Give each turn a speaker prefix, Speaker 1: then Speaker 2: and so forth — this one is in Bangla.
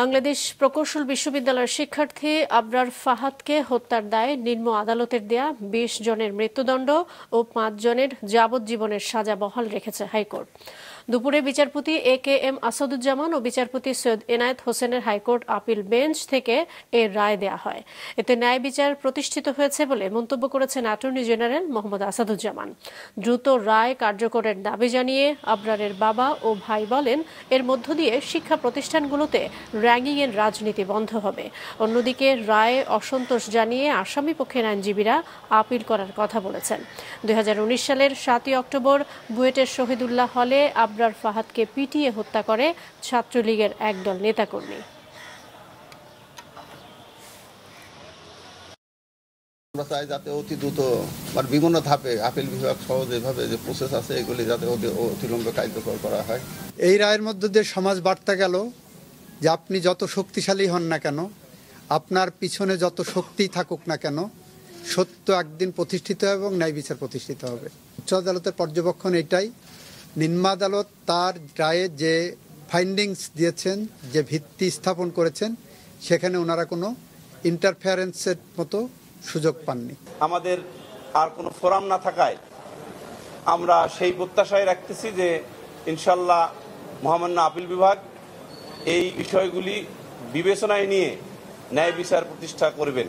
Speaker 1: বাংলাদেশ প্রকৌশল বিশ্ববিদ্যালয়ের শিক্ষার্থী আবরার ফাহাদকে হত্যার দায়ে নিম্ন আদালতের দেয়া ২০ জনের মৃত্যুদণ্ড ও ৫ জনের যাবজ্জীবনের সাজা বহাল রেখেছে হাইকোর্ট। দুপুরে বিচারপতি এ.কে.এম. আসাদুজ্জামান ও বিচারপতি সৈয়দ এনায়েত হোসেনের হাইকোর্ট আপিল বেঞ্চ থেকে এর রায় দেয়া হয়। এতে ন্যায় বিচার প্রতিষ্ঠিত হয়েছে বলে মন্তব্য করেছেন অ্যাটর্নি জেনারেল মোহাম্মদ আসাদুজ্জামান। দ্রুত রায় কার্যকরের দাবি জানিয়ে আবরারের বাবা ও ভাই বলেন, এর মধ্য দিয়ে শিক্ষা প্রতিষ্ঠানগুলোতে র্যাগিং এর রাজনীতি বন্ধ হবে। অন্যদিকে রায়ে অসন্তোষ জানিয়ে আসামি পক্ষের আইনজীবীরা আপিল করার কথা বলেছেন। ২০১৯ সালের ৭ই অক্টোবর বুয়েটের শহীদুল্লাহ হলে আবরার ফাহাদকে পিটিয়ে হত্যা করে ছাত্রলীগের একদল নেতাকর্মী।
Speaker 2: আমরা চাই যাতে অতি দ্রুত বিভিন্ন ধাপে আপিল বিভাগ সহ যেভাবে যে প্রসেস আছে এগুলি যাতে অতিলম্বে কার্যকর করা হয়।
Speaker 3: এই রায়ের মধ্যে দিয়ে সমাজ বার্তা গেল যে আপনি যত শক্তিশালী হন না কেন, আপনার পিছনে যত শক্তি থাকুক না কেন, সত্য একদিন প্রতিষ্ঠিত হবে এবং ন্যায় বিচার প্রতিষ্ঠিত হবে। উচ্চ আদালতের পর্যবেক্ষণ এটাই, নিম্ন আদালত তার রায়ে যে ফাইন্ডিংস দিয়েছেন, যে ভিত্তি স্থাপন করেছেন, সেখানে ওনারা কোনো ইন্টারফেয়ারেন্সের মতো সুযোগ পাননি।
Speaker 4: আমাদের আর কোনো ফোরাম না থাকায় আমরা সেই প্রত্যাশায় রাখতেছি যে ইনশাল্লাহ মহামান্য আপিল বিভাগ এই বিষয়গুলি বিবেচনায় নিয়ে ন্যায় বিচার প্রতিষ্ঠা করবেন।